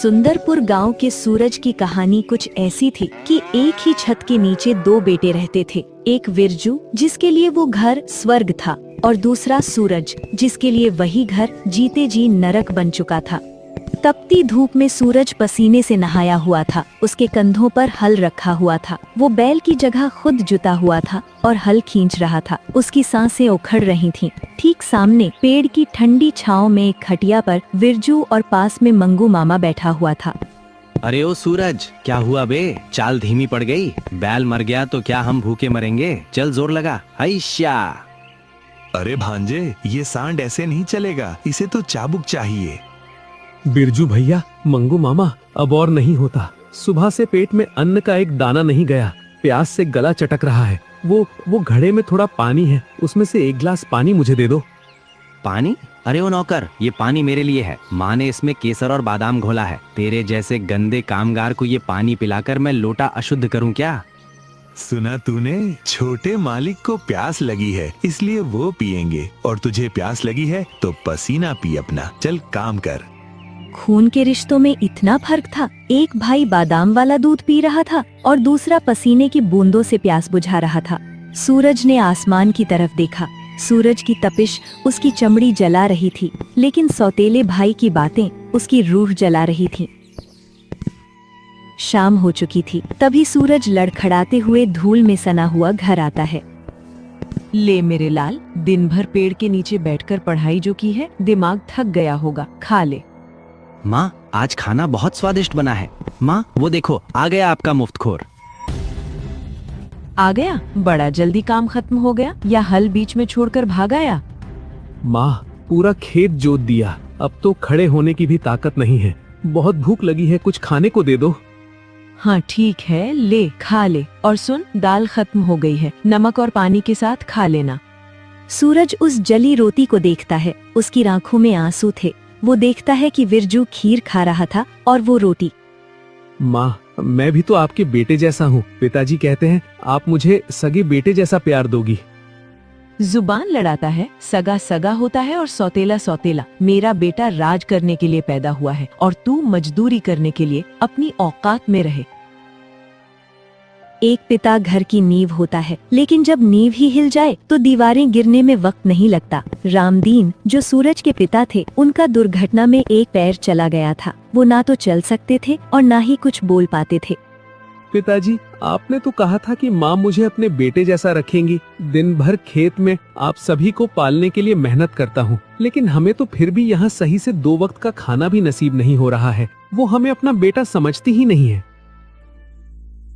सुंदरपुर गांव के सूरज की कहानी कुछ ऐसी थी कि एक ही छत के नीचे दो बेटे रहते थे। एक विरजू, जिसके लिए वो घर स्वर्ग था, और दूसरा सूरज, जिसके लिए वही घर जीते जी नरक बन चुका था। तपती धूप में सूरज पसीने से नहाया हुआ था। उसके कंधों पर हल रखा हुआ था। वो बैल की जगह खुद जुता हुआ था और हल खींच रहा था। उसकी सांसें उखड़ रही थीं। ठीक सामने पेड़ की ठंडी छांव में एक खटिया पर विरजू और पास में मंगू मामा बैठा हुआ था। अरे ओ सूरज, क्या हुआ बे? चाल धीमी पड़ गई। बैल मर गया तो क्या हम भूखे मरेंगे? चल जोर लगा। हैशा। अरे भांजे, ये सांड ऐसे नहीं चलेगा, इसे तो चाबुक चाहिए। बिरजू भैया, मंगू मामा, अब और नहीं होता। सुबह से पेट में अन्न का एक दाना नहीं गया। प्यास से गला चटक रहा है। वो घड़े में थोड़ा पानी है, उसमें से एक गिलास पानी मुझे दे दो। पानी? अरे ओ नौकर, ये पानी मेरे लिए है। माँ ने इसमें केसर और बादाम घोला है। तेरे जैसे गंदे कामगार को ये पानी पिलाकर मैं लोटा अशुद्ध करूं क्या? सुना तूने? छोटे मालिक को प्यास लगी है, इसलिए वो पिएंगे, और तुझे प्यास लगी है तो पसीना पी अपना। चल काम कर। खून के रिश्तों में इतना फर्क था। एक भाई बादाम वाला दूध पी रहा था और दूसरा पसीने की बूंदों से प्यास बुझा रहा था। सूरज ने आसमान की तरफ देखा। सूरज की तपिश उसकी चमड़ी जला रही थी, लेकिन सौतेले भाई की बातें उसकी रूह जला रही थीं। शाम हो चुकी थी। तभी सूरज लड़खड़ाते हुए धूल में सना हुआ घर आता है। ले मेरे लाल, दिन भर पेड़ के नीचे बैठकर पढ़ाई जो की है, दिमाग थक गया होगा, खा ले। माँ, आज खाना बहुत स्वादिष्ट बना है। माँ, वो देखो, आ गया आपका मुफ्तखोर। आ गया? बड़ा जल्दी काम खत्म हो गया, या हल बीच में छोड़कर भाग आया? माँ, पूरा खेत जोत दिया, अब तो खड़े होने की भी ताकत नहीं है। बहुत भूख लगी है, कुछ खाने को दे दो। हाँ ठीक है, ले खा ले। और सुन, दाल खत्म हो गई है, नमक और पानी के साथ खा लेना। सूरज उस जली रोटी को देखता है। उसकी आंखों में आंसू थे। वो देखता है कि विरजू खीर खा रहा था और वो रोटी। माँ, मैं भी तो आपके बेटे जैसा हूँ। पिताजी कहते हैं आप मुझे सगे बेटे जैसा प्यार दोगी। जुबान लड़ाता है। सगा सगा होता है और सौतेला सौतेला। मेरा बेटा राज करने के लिए पैदा हुआ है और तू मजदूरी करने के लिए अपनी औकात में रहे। एक पिता घर की नींव होता है, लेकिन जब नींव ही हिल जाए तो दीवारें गिरने में वक्त नहीं लगता। रामदीन, जो सूरज के पिता थे, उनका दुर्घटना में एक पैर चला गया था। वो ना तो चल सकते थे और ना ही कुछ बोल पाते थे। पिताजी, आपने तो कहा था कि माँ मुझे अपने बेटे जैसा रखेंगी। दिन भर खेत में आप सभी को पालने के लिए मेहनत करता हूँ, लेकिन हमें तो फिर भी यहाँ सही से 2 वक्त का खाना भी नसीब नहीं हो रहा है। वो हमें अपना बेटा समझती ही नहीं है।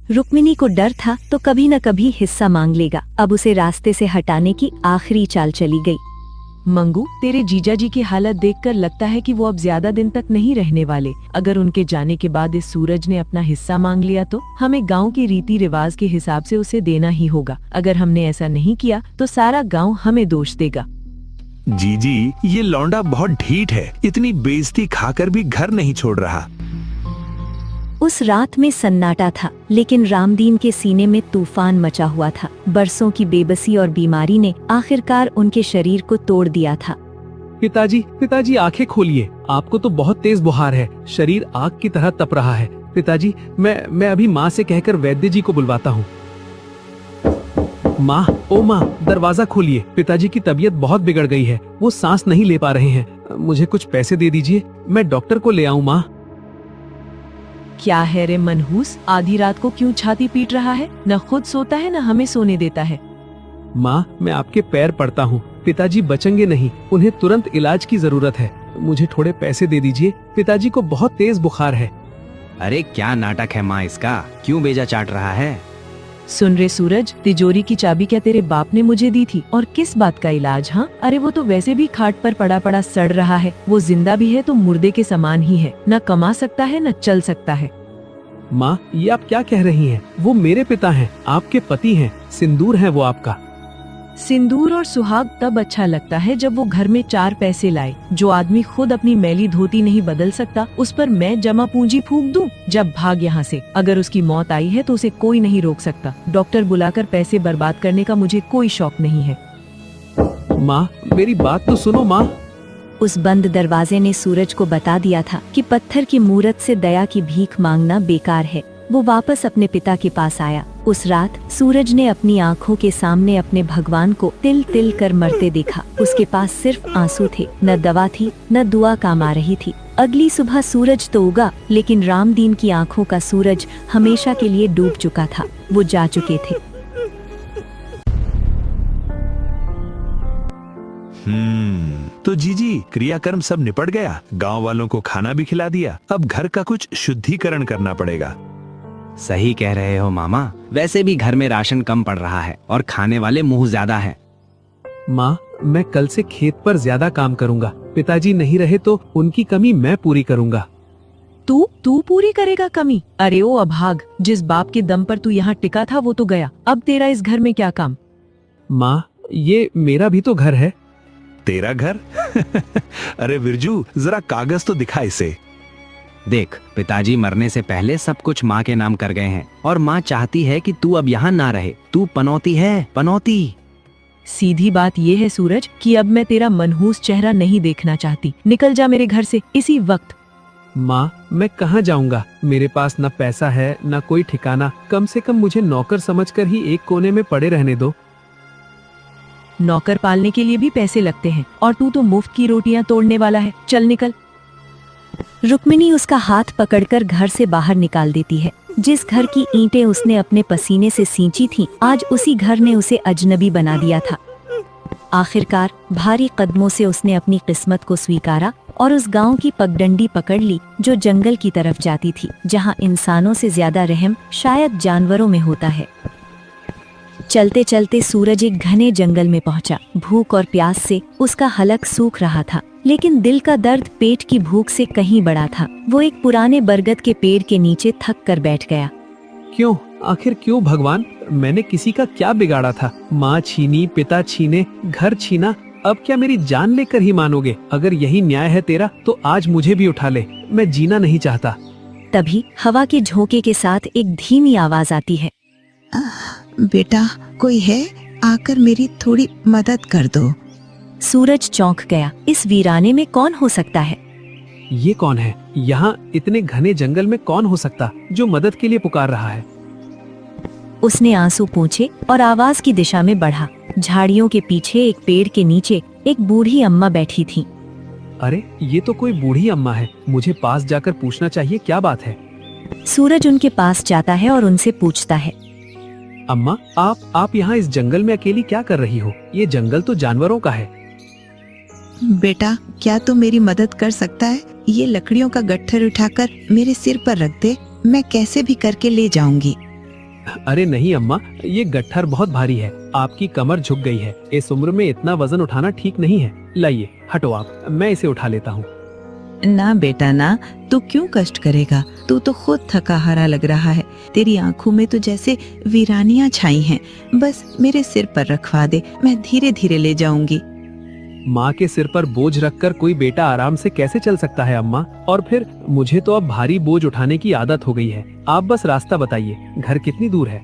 रुक्मिणी को डर था तो कभी न कभी हिस्सा मांग लेगा। अब उसे रास्ते से हटाने की आखिरी चाल चली गई। मंगू, तेरे जीजा जी की हालत देखकर लगता है कि वो अब ज्यादा दिन तक नहीं रहने वाले। अगर उनके जाने के बाद इस सूरज ने अपना हिस्सा मांग लिया तो हमें गांव के रीति रिवाज के हिसाब से उसे देना ही होगा। अगर हमने ऐसा नहीं किया तो सारा गांव हमें दोष देगा। जीजी, ये लौंडा बहुत ढीठ है, इतनी बेइज्जती खाकर भी घर नहीं छोड़ रहा। उस रात में सन्नाटा था, लेकिन रामदीन के सीने में तूफान मचा हुआ था। बरसों की बेबसी और बीमारी ने आखिरकार उनके शरीर को तोड़ दिया था। पिताजी आंखें खोलिए, आपको तो बहुत तेज बुखार है, शरीर आग की तरह तप रहा है। पिताजी, मैं अभी माँ से कहकर वैद्य जी को बुलवाता हूँ। माँ, ओ माँ, दरवाजा खोलिए, पिताजी की तबीयत बहुत बिगड़ गई है, वो सांस नहीं ले पा रहे हैं। मुझे कुछ पैसे दे दीजिए, मैं डॉक्टर को ले आऊँ। माँ। क्या है रे मनहूस, आधी रात को क्यों छाती पीट रहा है? न खुद सोता है न हमें सोने देता है। माँ, मैं आपके पैर पड़ता हूँ, पिताजी बचेंगे नहीं, उन्हें तुरंत इलाज की जरूरत है। मुझे थोड़े पैसे दे दीजिए, पिताजी को बहुत तेज बुखार है। अरे क्या नाटक है माँ इसका, क्यों बेजा चाट रहा है? सुन रे सूरज, तिजोरी की चाबी क्या तेरे बाप ने मुझे दी थी? और किस बात का इलाज? हाँ, अरे वो तो वैसे भी खाट पर पड़ा पड़ा सड़ रहा है। वो जिंदा भी है तो मुर्दे के समान ही है, न कमा सकता है न चल सकता है। माँ, ये आप क्या कह रही हैं? वो मेरे पिता हैं, आपके पति हैं, सिंदूर है वो आपका। सिंदूर और सुहाग तब अच्छा लगता है जब वो घर में 4 पैसे लाए। जो आदमी खुद अपनी मैली धोती नहीं बदल सकता, उस पर मैं जमा पूंजी फूंक दूं? जब भाग यहाँ से। अगर उसकी मौत आई है तो उसे कोई नहीं रोक सकता। डॉक्टर बुलाकर पैसे बर्बाद करने का मुझे कोई शौक नहीं है। माँ, मेरी बात तो सुनो माँ। उस बंद दरवाजे ने सूरज को बता दिया था कि पत्थर की मूरत से दया की भीख मांगना बेकार है। वो वापस अपने पिता के पास आया। उस रात सूरज ने अपनी आंखों के सामने अपने भगवान को तिल तिल कर मरते देखा। उसके पास सिर्फ आंसू थे, न दवा थी, न दुआ काम आ रही थी। अगली सुबह सूरज तो उगा, लेकिन रामदीन की आंखों का सूरज हमेशा के लिए डूब चुका था। वो जा चुके थे। तो जीजी, क्रियाकर्म सब निपट गया। गांव वालों को खाना भी खिला दिया। अब घर का कुछ शुद्धिकरण करना पड़ेगा। सही कह रहे हो मामा। वैसे भी घर में राशन कम पड़ रहा है और खाने वाले मुंह ज्यादा हैं। माँ, मैं कल से खेत पर ज्यादा काम करूँगा। पिताजी नहीं रहे तो उनकी कमी मैं पूरी करूँगा। तू पूरी करेगा कमी? अरे ओ अभाग, जिस बाप के दम पर तू यहाँ टिका था वो तो गया। अब तेरा इस घर में क्या काम? माँ, ये मेरा भी तो घर है। तेरा घर? अरे बिरजू, जरा कागज तो दिखा इसे। देख, पिताजी मरने से पहले सब कुछ माँ के नाम कर गए हैं और माँ चाहती है कि तू अब यहाँ ना रहे। तू पनौती है, पनौती। सीधी बात ये है सूरज कि अब मैं तेरा मनहूस चेहरा नहीं देखना चाहती। निकल जा मेरे घर से इसी वक्त। माँ, मैं कहाँ जाऊँगा? मेरे पास न पैसा है न कोई ठिकाना। कम से कम मुझे नौकर समझकर ही एक कोने में पड़े रहने दो। नौकर पालने के लिए भी पैसे लगते हैं और तू तो मुफ्त की रोटियां तोड़ने वाला है। चल निकल। रुक्मिणी उसका हाथ पकड़कर घर से बाहर निकाल देती है। जिस घर की ईंटें उसने अपने पसीने से सींची थीं, आज उसी घर ने उसे अजनबी बना दिया था। आखिरकार भारी कदमों से उसने अपनी किस्मत को स्वीकारा और उस गांव की पगडंडी पकड़ ली जो जंगल की तरफ जाती थी, जहां इंसानों से ज्यादा रहम शायद जानवरों में होता है। चलते चलते सूरज एक घने जंगल में पहुंचा। भूख और प्यास से उसका हलक सूख रहा था, लेकिन दिल का दर्द पेट की भूख से कहीं बड़ा था। वो एक पुराने बरगद के पेड़ के नीचे थक कर बैठ गया। क्यों? आखिर क्यों भगवान? मैंने किसी का क्या बिगाड़ा था? माँ छीनी, पिता छीने, घर छीना, अब क्या मेरी जान लेकर ही मानोगे? अगर यही न्याय है तेरा तो आज मुझे भी उठा ले। मैं जीना नहीं चाहता। तभी हवा के झोंके के साथ एक धीमी आवाज आती है। बेटा, कोई है? आकर मेरी थोड़ी मदद कर दो। सूरज चौंक गया। इस वीराने में कौन हो सकता है? ये कौन है? यहाँ इतने घने जंगल में कौन हो सकता जो मदद के लिए पुकार रहा है? उसने आंसू पोंछे और आवाज की दिशा में बढ़ा। झाड़ियों के पीछे एक पेड़ के नीचे एक बूढ़ी अम्मा बैठी थी। अरे, ये तो कोई बूढ़ी अम्मा है। मुझे पास जाकर पूछना चाहिए क्या बात है। सूरज उनके पास जाता है और उनसे पूछता है, अम्मा, आप यहाँ इस जंगल में अकेली क्या कर रही हो? ये जंगल तो जानवरों का है। बेटा, क्या तू मेरी मदद कर सकता है? ये लकड़ियों का गट्ठर उठाकर मेरे सिर पर रख दे, मैं कैसे भी करके ले जाऊंगी। अरे नहीं अम्मा, ये गट्ठर बहुत भारी है। आपकी कमर झुक गई है। इस उम्र में इतना वजन उठाना ठीक नहीं है। लाइए, हटो आप, मैं इसे उठा लेता हूँ। ना बेटा ना, तू क्यों कष्ट करेगा? तू तो खुद थका हारा लग रहा है। तेरी आंखों में तो जैसे वीरानियां छाई हैं। बस मेरे सिर पर रखवा दे, मैं धीरे धीरे ले जाऊंगी। माँ के सिर पर बोझ रखकर कोई बेटा आराम से कैसे चल सकता है अम्मा? और फिर मुझे तो अब भारी बोझ उठाने की आदत हो गई है। आप बस रास्ता बताइए, घर कितनी दूर है?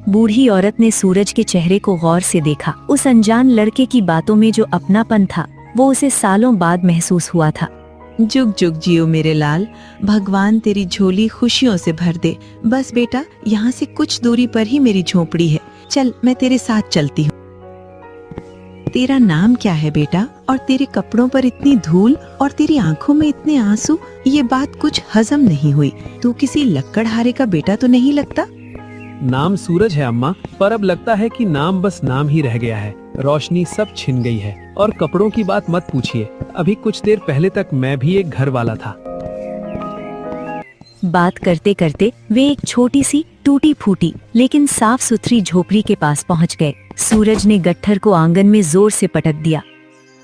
बूढ़ी औरत ने सूरज के चेहरे को गौर से देखा। उस अनजान लड़के की बातों में जो अपनापन था, वो उसे सालों बाद महसूस हुआ था। जुग जुग जियो मेरे लाल, भगवान तेरी झोली खुशियों से भर दे। बस बेटा, यहाँ से कुछ दूरी पर ही मेरी झोपड़ी है। चल, मैं तेरे साथ चलती हूँ। तेरा नाम क्या है बेटा? और तेरे कपड़ों पर इतनी धूल और तेरी आंखों में इतने आंसू, ये बात कुछ हजम नहीं हुई। तू किसी लक्कड़हारे का बेटा तो नहीं लगता? नाम सूरज है अम्मा, पर अब लगता है कि नाम बस नाम ही रह गया है। रोशनी सब छिन गई है। और कपड़ों की बात मत पूछिए। अभी कुछ देर पहले तक मैं भी एक घर वाला था। बात करते करते वे एक छोटी सी टूटी फूटी लेकिन साफ सुथरी झोपड़ी के पास पहुंच गए। सूरज ने गट्ठर को आंगन में जोर से पटक दिया।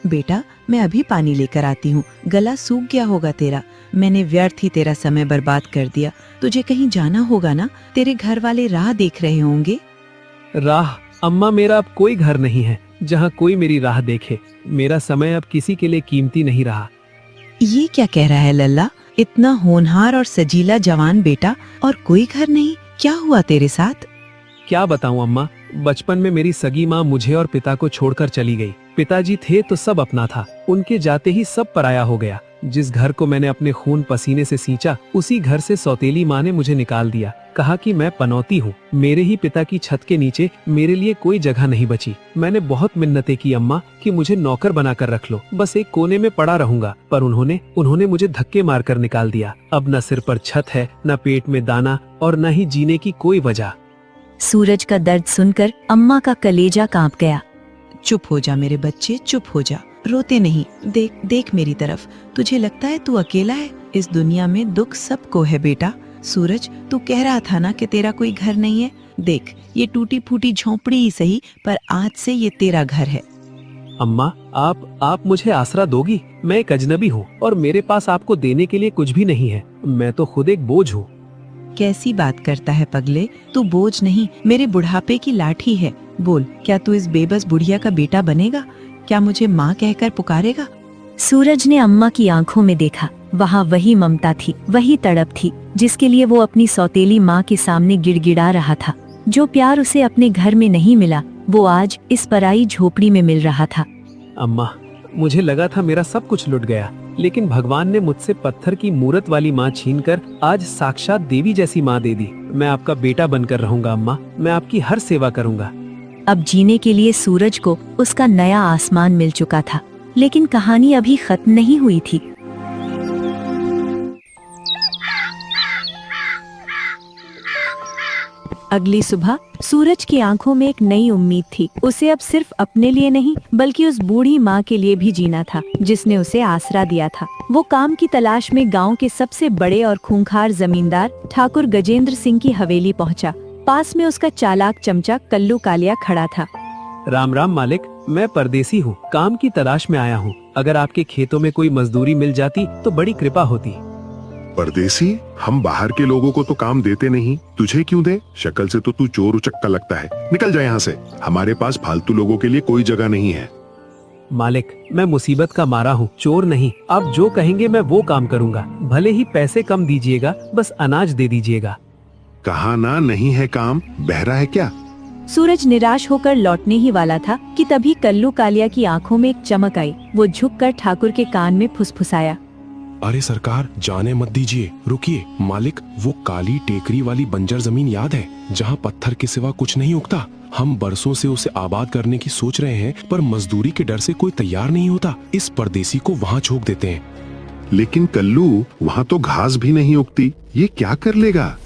बेटा, मैं अभी पानी लेकर आती हूँ। गला सूख गया होगा तेरा। मैंने व्यर्थ ही तेरा समय बर्बाद कर दिया। तुझे कहीं जाना होगा ना? तेरे घर वाले राह देख रहे होंगे। राह? अम्मा, मेरा अब कोई घर नहीं है जहाँ कोई मेरी राह देखे। मेरा समय अब किसी के लिए कीमती नहीं रहा। ये क्या कह रहा है लल्ला? इतना होनहार और सजीला जवान बेटा और कोई घर नहीं? क्या हुआ तेरे साथ? क्या बताऊं अम्मा, बचपन में मेरी सगी माँ मुझे और पिता को छोड़कर चली गई। पिताजी थे तो सब अपना था, उनके जाते ही सब पराया हो गया। जिस घर को मैंने अपने खून पसीने से सींचा, उसी घर से सौतेली माँ ने मुझे निकाल दिया। कहा कि मैं पनौती हूँ, मेरे ही पिता की छत के नीचे मेरे लिए कोई जगह नहीं बची। मैंने बहुत मिन्नतें की अम्मा कि मुझे नौकर बनाकर रख लो, बस एक कोने में पड़ा रहूंगा, पर उन्होंने मुझे धक्के मारकर निकाल दिया। अब न सिर पर छत है, न पेट में दाना और न ही जीने की कोई वजह। सूरज का दर्द सुनकर अम्मा का कलेजा कांप गया। चुप हो जा मेरे बच्चे, चुप हो जा, रोते नहीं। देख देख मेरी तरफ, तुझे लगता है तू अकेला है? इस दुनिया में दुख सबको है बेटा। सूरज, तू कह रहा था ना कि तेरा कोई घर नहीं है। देख, ये टूटी फूटी झोंपड़ी ही सही, पर आज से ये तेरा घर है। अम्मा, आप मुझे आसरा दोगी? मैं एक अजनबी हूँ और मेरे पास आपको देने के लिए कुछ भी नहीं है। मैं तो खुद एक बोझ हूँ। कैसी बात करता है पगले, तू बोझ नहीं, मेरे बुढ़ापे की लाठी है। बोल, क्या तू इस बेबस बुढ़िया का बेटा बनेगा? क्या मुझे माँ कहकर पुकारेगा? सूरज ने अम्मा की आंखों में देखा। वहाँ वही ममता थी, वही तड़प थी, जिसके लिए वो अपनी सौतेली माँ के सामने गिड़गिड़ा रहा था। जो प्यार उसे अपने घर में नहीं मिला, वो आज इस पराई झोपड़ी में मिल रहा था। अम्मा, मुझे लगा था मेरा सब कुछ लुट गया, लेकिन भगवान ने मुझसे पत्थर की मूरत वाली माँ छीनकर आज साक्षात देवी जैसी माँ दे दी। मैं आपका बेटा बनकर रहूंगा अम्मा, मैं आपकी हर सेवा करूंगा। अब जीने के लिए सूरज को उसका नया आसमान मिल चुका था, लेकिन कहानी अभी खत्म नहीं हुई थी। अगली सुबह सूरज की आंखों में एक नई उम्मीद थी। उसे अब सिर्फ अपने लिए नहीं, बल्कि उस बूढ़ी माँ के लिए भी जीना था, जिसने उसे आसरा दिया था। वो काम की तलाश में गांव के सबसे बड़े और खूंखार जमींदार ठाकुर गजेंद्र सिंह की हवेली पहुंचा। पास में उसका चालाक चमचा कल्लू कालिया खड़ा था। राम राम मालिक, मैं परदेसी हूँ, काम की तलाश में आया हूँ। अगर आपके खेतों में कोई मजदूरी मिल जाती तो बड़ी कृपा होती। परदेसी, हम बाहर के लोगों को तो काम देते नहीं, तुझे क्यों दे? शक्ल से तो तू चोर उचक्का लगता है। निकल जा यहाँ से, हमारे पास फालतू लोगों के लिए कोई जगह नहीं है। मालिक, मैं मुसीबत का मारा हूँ, चोर नहीं। आप जो कहेंगे मैं वो काम करूँगा। भले ही पैसे कम दीजिएगा, बस अनाज दे दीजिएगा। कहा ना नहीं है काम, बहरा है क्या? सूरज निराश होकर लौटने ही वाला था कि तभी कल्लू कालिया की आंखों में एक चमक आई। वो झुककर ठाकुर के कान में फुसफुसाया। अरे सरकार, जाने मत दीजिए, रुकिए। मालिक, वो काली टेकरी वाली बंजर जमीन याद है, जहाँ पत्थर के सिवा कुछ नहीं उगता? हम बरसों से उसे आबाद करने की सोच रहे हैं, पर मजदूरी के डर से कोई तैयार नहीं होता। इस परदेसी को वहाँ झोंक देते हैं। लेकिन कल्लू, वहाँ तो घास भी नहीं उगती, ये क्या कर लेगा?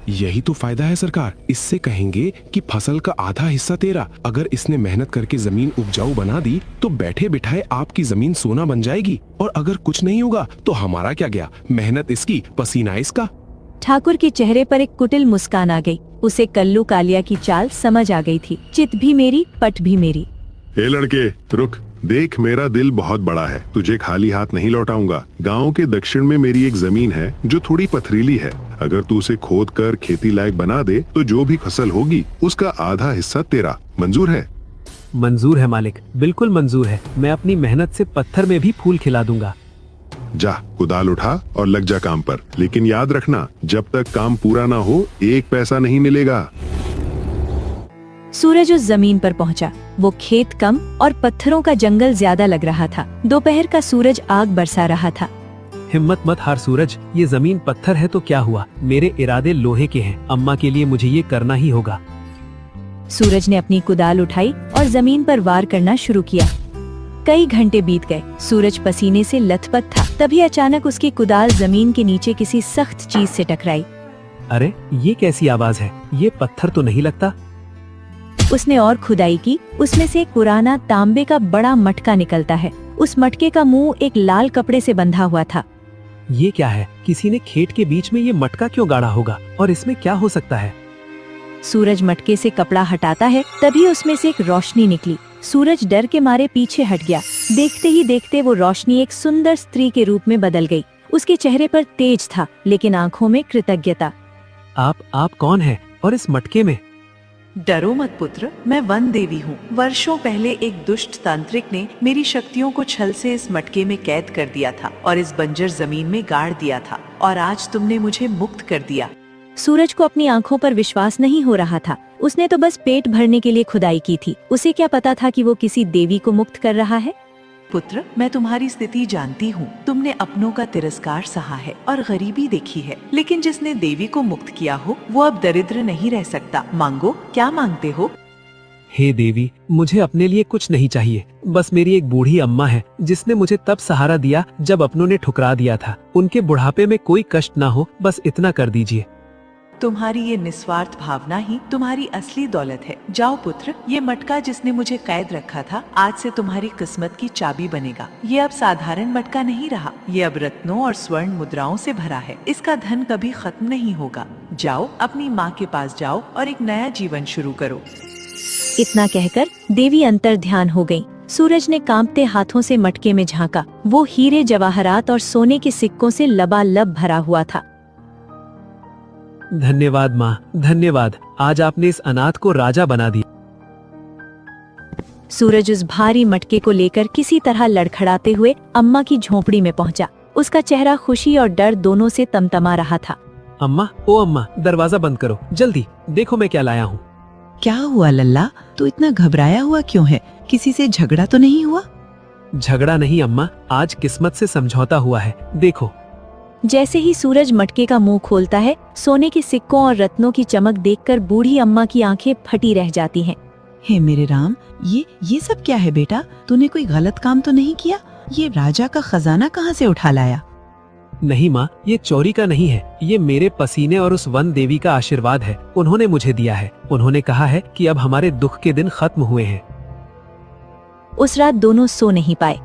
यही तो फायदा है सरकार। इससे कहेंगे कि फसल का आधा हिस्सा तेरा। अगर इसने मेहनत करके जमीन उपजाऊ बना दी तो बैठे बिठाए आपकी जमीन सोना बन जाएगी। और अगर कुछ नहीं होगा तो हमारा क्या गया? मेहनत इसकी, पसीना इसका। ठाकुर के चेहरे पर एक कुटिल मुस्कान आ गई। उसे कल्लू कालिया की चाल समझ आ गई थी। चित भी मेरी, पट भी मेरी। ए लड़के, रुक। देख, मेरा दिल बहुत बड़ा है, तुझे खाली हाथ नहीं लौटाऊंगा। गांव के दक्षिण में मेरी एक जमीन है जो थोड़ी पथरीली है। अगर तू उसे खोद कर खेती लायक बना दे तो जो भी फसल होगी उसका आधा हिस्सा तेरा। मंजूर है? मंजूर है मालिक, बिल्कुल मंजूर है। मैं अपनी मेहनत से पत्थर में भी फूल खिला दूंगा। जा, कुदाल उठा और लग जा काम पर। लेकिन याद रखना, जब तक काम पूरा ना हो एक पैसा नहीं मिलेगा। सूरज उस जमीन पर पहुंचा। वो खेत कम और पत्थरों का जंगल ज्यादा लग रहा था। दोपहर का सूरज आग बरसा रहा था। हिम्मत मत हार सूरज, ये जमीन पत्थर है तो क्या हुआ? मेरे इरादे लोहे के हैं। अम्मा के लिए मुझे ये करना ही होगा। सूरज ने अपनी कुदाल उठाई और जमीन पर वार करना शुरू किया। कई घंटे बीत गए। सूरज पसीने से लथपथ था। तभी अचानक उसकी कुदाल जमीन के नीचे किसी सख्त चीज से टकराई। अरे, ये कैसी आवाज है? ये पत्थर तो नहीं लगता। उसने और खुदाई की। उसमें से एक पुराना तांबे का बड़ा मटका निकलता है। उस मटके का मुंह एक लाल कपड़े से बंधा हुआ था। ये क्या है? किसी ने खेत के बीच में ये मटका क्यों गाड़ा होगा? और इसमें क्या हो सकता है? सूरज मटके से कपड़ा हटाता है, तभी उसमें से एक रोशनी निकली। सूरज डर के मारे पीछे हट गया। देखते ही देखते वो रोशनी एक सुंदर स्त्री के रूप में बदल गई। उसके चेहरे पर तेज था, लेकिन आंखों में कृतज्ञता। आप कौन है? और इस मटके में? डरो मत पुत्र, मैं वन देवी हूँ। वर्षों पहले एक दुष्ट तांत्रिक ने मेरी शक्तियों को छल से इस मटके में कैद कर दिया था और इस बंजर जमीन में गाड़ दिया था, और आज तुमने मुझे मुक्त कर दिया। सूरज को अपनी आंखों पर विश्वास नहीं हो रहा था। उसने तो बस पेट भरने के लिए खुदाई की थी। उसे क्या पता था कि वो किसी देवी को मुक्त कर रहा है। पुत्र, मैं तुम्हारी स्थिति जानती हूँ। तुमने अपनों का तिरस्कार सहा है और गरीबी देखी है, लेकिन जिसने देवी को मुक्त किया हो वो अब दरिद्र नहीं रह सकता। मांगो, क्या मांगते हो? हे देवी, मुझे अपने लिए कुछ नहीं चाहिए। बस मेरी एक बूढ़ी अम्मा है जिसने मुझे तब सहारा दिया जब अपनों ने ठुकरा दिया था। उनके बुढ़ापे में कोई कष्ट ना हो, बस इतना कर दीजिए। तुम्हारी ये निस्वार्थ भावना ही तुम्हारी असली दौलत है। जाओ पुत्र, ये मटका जिसने मुझे कैद रखा था आज से तुम्हारी किस्मत की चाबी बनेगा। ये अब साधारण मटका नहीं रहा, ये अब रत्नों और स्वर्ण मुद्राओं से भरा है। इसका धन कभी खत्म नहीं होगा। जाओ, अपनी माँ के पास जाओ और एक नया जीवन शुरू करो। इतना कहकर देवी अंतर ध्यान हो गयी। सूरज ने कांपते हाथों से मटके में झांका। वो हीरे, जवाहरात और सोने के सिक्कों से लबालब भरा हुआ था। धन्यवाद माँ, धन्यवाद। आज आपने इस अनाथ को राजा बना दिया। सूरज उस भारी मटके को लेकर किसी तरह लड़खड़ाते हुए अम्मा की झोपड़ी में पहुंचा। उसका चेहरा खुशी और डर दोनों से तमतमा रहा था। अम्मा, ओ अम्मा, दरवाजा बंद करो जल्दी। देखो मैं क्या लाया हूँ। क्या हुआ लल्ला? तू इतना घबराया हुआ क्यों है? किसी से झगड़ा तो नहीं हुआ? झगड़ा नहीं अम्मा, आज किस्मत से समझौता हुआ है। देखो। जैसे ही सूरज मटके का मुंह खोलता है, सोने के सिक्कों और रत्नों की चमक देखकर बूढ़ी अम्मा की आंखें फटी रह जाती हैं। हे मेरे राम, ये सब क्या है बेटा? तूने कोई गलत काम तो नहीं किया? ये राजा का खजाना कहाँ से उठा लाया? नहीं माँ, ये चोरी का नहीं है। ये मेरे पसीने और उस वन देवी का आशीर्वाद है। उन्होंने मुझे दिया है। उन्होंने कहा है कि अब हमारे दुख के दिन खत्म हुए हैं। उस रात दोनों सो नहीं पाए।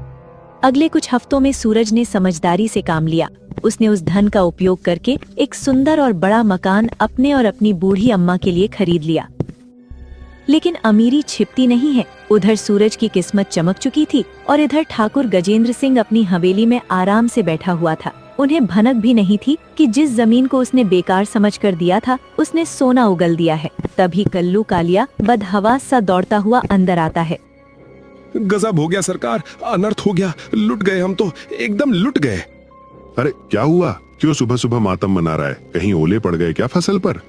अगले कुछ हफ्तों में सूरज ने समझदारी से काम लिया। उसने उस धन का उपयोग करके एक सुंदर और बड़ा मकान अपने और अपनी बूढ़ी अम्मा के लिए खरीद लिया। लेकिन अमीरी छिपती नहीं है। उधर सूरज की किस्मत चमक चुकी थी और इधर ठाकुर गजेंद्र सिंह अपनी हवेली में आराम से बैठा हुआ था। उन्हें भनक भी नहीं थी कि जिस जमीन को उसने बेकार समझकर दिया था, उसने सोना उगल दिया है। तभी कल्लू कालिया बदहवास सा दौड़ता हुआ अंदर आता है। गजब हो गया सरकार, अनर्थ हो गया। लुट गए हम तो, एकदम लुट गए। अरे क्या हुआ? क्यों सुबह सुबह मातम मना रहा है? कहीं ओले पड़ गए क्या फसल पर?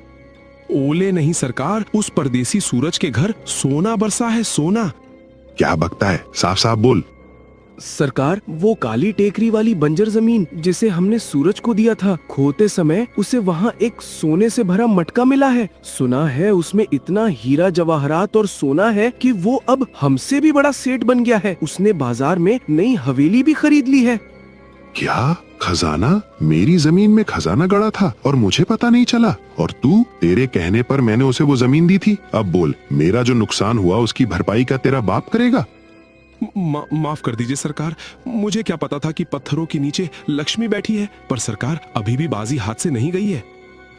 ओले नहीं सरकार, उस परदेसी सूरज के घर सोना बरसा है, सोना। क्या बकता है? साफ साफ बोल। सरकार, वो काली टेकरी वाली बंजर जमीन जिसे हमने सूरज को दिया था, खोते समय उसे वहाँ एक सोने से भरा मटका मिला है। सुना है उसमें इतना हीरा जवाहरात और सोना है कि वो अब हमसे भी बड़ा सेठ बन गया है। उसने बाजार में नई हवेली भी खरीद ली है। क्या? खजाना? मेरी जमीन में खजाना गड़ा था और मुझे पता नहीं चला? और तू, तेरे कहने पर मैंने उसे वो जमीन दी थी। अब बोल, मेरा जो नुकसान हुआ उसकी भरपाई का तेरा बाप करेगा? माफ कर दीजिए सरकार, मुझे क्या पता था कि पत्थरों के नीचे लक्ष्मी बैठी है। पर सरकार, अभी भी बाजी हाथ से नहीं गई है।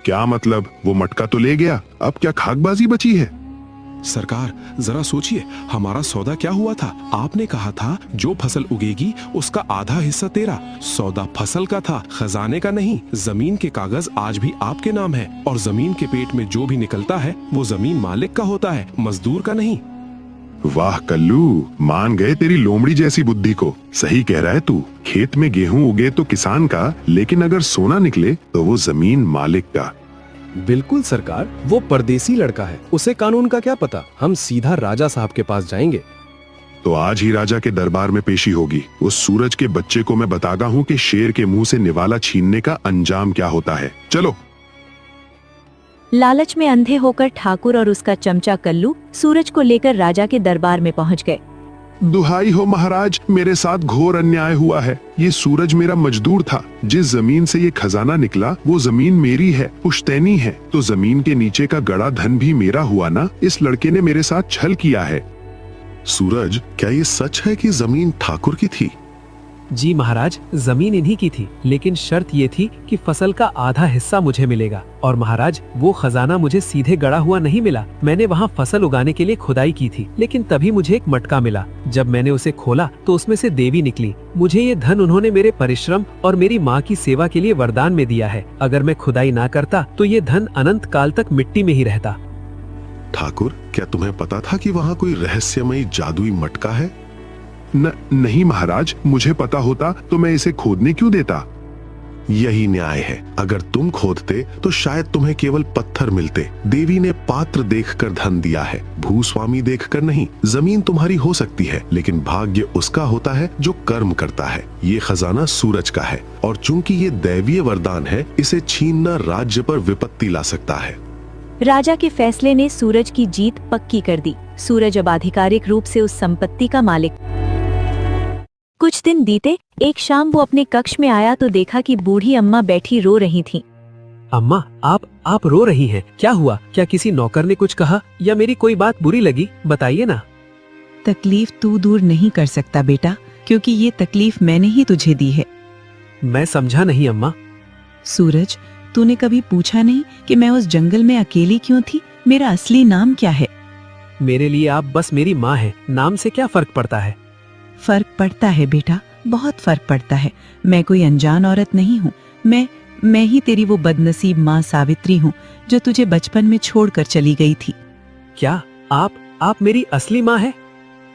क्या मतलब? वो मटका तो ले गया, अब क्या खाकबाजी बची है? सरकार, जरा सोचिए, हमारा सौदा क्या हुआ था? आपने कहा था जो फसल उगेगी उसका आधा हिस्सा तेरा। सौदा फसल का था, खजाने का नहीं। जमीन के कागज आज भी आपके नाम है और जमीन के पेट में जो भी निकलता है वो जमीन मालिक का होता है, मजदूर का नहीं। वाह कल्लू, मान गए तेरी लोमड़ी जैसी बुद्धि को। सही कह रहा है तू। खेत में गेहूं उगे तो किसान का, लेकिन अगर सोना निकले तो वो जमीन मालिक का। बिल्कुल सरकार, वो परदेसी लड़का है, उसे कानून का क्या पता। हम सीधा राजा साहब के पास जाएंगे। तो आज ही राजा के दरबार में पेशी होगी। उस सूरज के बच्चे को मैं बताता हूँ कि शेर के मुंह से निवाला छीनने का अंजाम क्या होता है। चलो। लालच में अंधे होकर ठाकुर और उसका चमचा कल्लू सूरज को लेकर राजा के दरबार में पहुंच गए। दुहाई हो महाराज, मेरे साथ घोर अन्याय हुआ है। ये सूरज मेरा मजदूर था। जिस जमीन से ये खजाना निकला वो जमीन मेरी है, पुश्तैनी है। तो जमीन के नीचे का गड़ा धन भी मेरा हुआ ना। इस लड़के ने मेरे साथ छल किया है। सूरज, क्या ये सच है कि जमीन ठाकुर की थी? जी महाराज, जमीन इन्हीं की थी, लेकिन शर्त ये थी कि फसल का आधा हिस्सा मुझे मिलेगा। और महाराज, वो खजाना मुझे सीधे गड़ा हुआ नहीं मिला। मैंने वहाँ फसल उगाने के लिए खुदाई की थी, लेकिन तभी मुझे एक मटका मिला। जब मैंने उसे खोला तो उसमें से देवी निकली। मुझे ये धन उन्होंने मेरे परिश्रम और मेरी माँ की सेवा के लिए वरदान में दिया है। अगर मैं खुदाई ना करता तो ये धन अनंत काल तक मिट्टी में ही रहता। ठाकुर, क्या तुम्हें पता था कि वहाँ कोई रहस्यमयी जादुई मटका है? नहीं महाराज, मुझे पता होता तो मैं इसे खोदने क्यों देता। यही न्याय है। अगर तुम खोदते तो शायद तुम्हें केवल पत्थर मिलते। देवी ने पात्र देखकर धन दिया है, भूस्वामी देखकर नहीं। जमीन तुम्हारी हो सकती है, लेकिन भाग्य उसका होता है जो कर्म करता है। ये खजाना सूरज का है, और चूंकि ये दैवीय वरदान है, इसे छीनना राज्य पर विपत्ति ला सकता है। राजा के फैसले ने सूरज की जीत पक्की कर दी। सूरज अब आधिकारिक रूप से उस संपत्ति का मालिक। कुछ दिन बीते। एक शाम वो अपने कक्ष में आया तो देखा कि बूढ़ी अम्मा बैठी रो रही थीं। अम्मा, आप रो रही हैं। क्या हुआ? क्या किसी नौकर ने कुछ कहा या मेरी कोई बात बुरी लगी? बताइए ना। तकलीफ तू दूर नहीं कर सकता बेटा, क्योंकि ये तकलीफ मैंने ही तुझे दी है। मैं समझा नहीं अम्मा। सूरज, तूने कभी पूछा नहीं कि मैं उस जंगल में अकेली क्यों थी? मेरा असली नाम क्या है? मेरे लिए आप बस मेरी माँ हैं। नाम से क्या फर्क पड़ता है? फर्क पड़ता है बेटा, बहुत फर्क पड़ता है। मैं कोई अनजान औरत नहीं हूँ। मैं ही तेरी वो बदनसीब माँ सावित्री हूँ, जो तुझे बचपन में छोड़कर चली गई थी। क्या आप मेरी असली माँ है?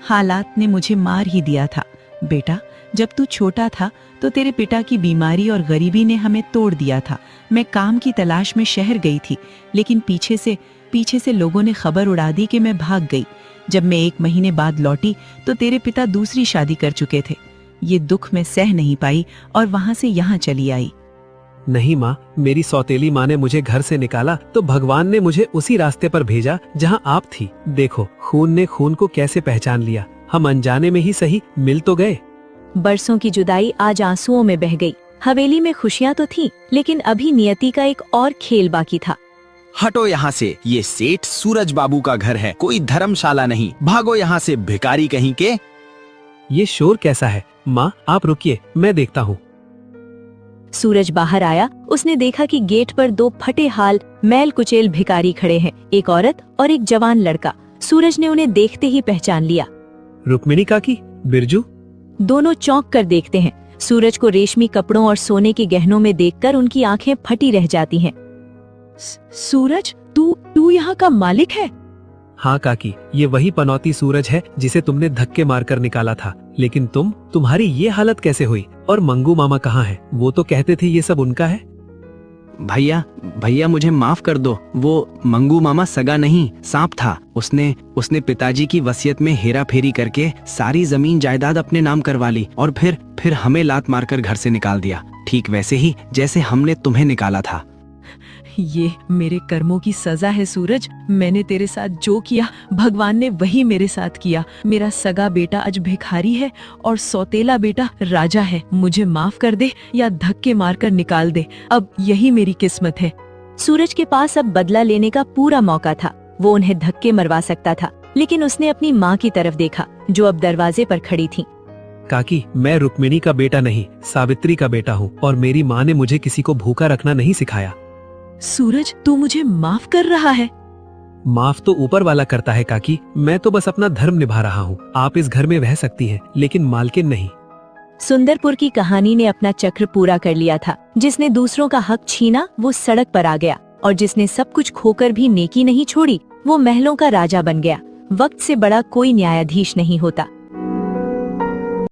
हालात ने मुझे मार ही दिया था बेटा। जब तू छोटा था तो तेरे पिता की बीमारी और गरीबी ने हमें तोड़ दिया था। मैं काम की तलाश में शहर गई थी, लेकिन पीछे से लोगों ने खबर उड़ा दी कि मैं भाग गई। जब मैं 1 महीने बाद लौटी तो तेरे पिता दूसरी शादी कर चुके थे। ये दुख मैं सह नहीं पाई और वहां से यहाँ चली आई। नहीं माँ, मेरी सौतेली माँ ने मुझे घर से निकाला तो भगवान ने मुझे उसी रास्ते पर भेजा जहाँ आप थी। देखो, खून ने खून को कैसे पहचान लिया। हम अनजाने में ही सही मिल तो गए। बरसों की जुदाई आज आंसुओं में बह गई। हवेली में खुशियां तो थी, लेकिन अभी नियति का एक और खेल बाकी था। हटो यहाँ से, ये सेठ सूरज बाबू का घर है, कोई धर्मशाला नहीं। भागो यहाँ से, भिखारी कहीं के। ये शोर कैसा है? माँ, आप रुकिए, मैं देखता हूँ। सूरज बाहर आया। उसने देखा कि गेट पर 2 फटे हाल मैल कुचेल भिखारी खड़े हैं, एक औरत और एक जवान लड़का। सूरज ने उन्हें देखते ही पहचान लिया। रुक्मिणी काकी, बिरजू। दोनों चौंक कर देखते हैं। सूरज को रेशमी कपड़ों और सोने के गहनों में देखकर उनकी आंखें फटी रह जाती हैं। सूरज, तू यहाँ का मालिक है? हाँ काकी, ये वही पनौती सूरज है जिसे तुमने धक्के मारकर निकाला था। लेकिन तुम्हारी ये हालत कैसे हुई? और मंगू मामा कहाँ है? वो तो कहते थे ये सब उनका है। भैया मुझे माफ कर दो। वो मंगू मामा सगा नहीं, सांप था। उसने पिताजी की वसीयत में हेरा फेरी करके सारी जमीन जायदाद अपने नाम करवा ली और फिर हमें लात मारकर घर से निकाल दिया, ठीक वैसे ही जैसे हमने तुम्हें निकाला था। ये मेरे कर्मों की सजा है सूरज। मैंने तेरे साथ जो किया, भगवान ने वही मेरे साथ किया। मेरा सगा बेटा आज भिखारी है और सौतेला बेटा राजा है। मुझे माफ कर दे या धक्के मारकर निकाल दे, अब यही मेरी किस्मत है। सूरज के पास अब बदला लेने का पूरा मौका था। वो उन्हें धक्के मरवा सकता था, लेकिन उसने अपनी माँ की तरफ देखा, जो अब दरवाजे पर खड़ी थी। काकी, मैं रुक्मिणी का बेटा नहीं, सावित्री का बेटा हूँ, और मेरी माँ ने मुझे किसी को भूखा रखना नहीं सिखाया। सूरज, तू मुझे माफ कर रहा है? माफ तो ऊपर वाला करता है काकी, मैं तो बस अपना धर्म निभा रहा हूँ। आप इस घर में रह सकती हैं, लेकिन मालकिन नहीं। सुंदरपुर की कहानी ने अपना चक्र पूरा कर लिया था। जिसने दूसरों का हक छीना वो सड़क पर आ गया, और जिसने सब कुछ खोकर भी नेकी नहीं छोड़ी वो महलों का राजा बन गया। वक्त से बड़ा कोई न्यायाधीश नहीं होता।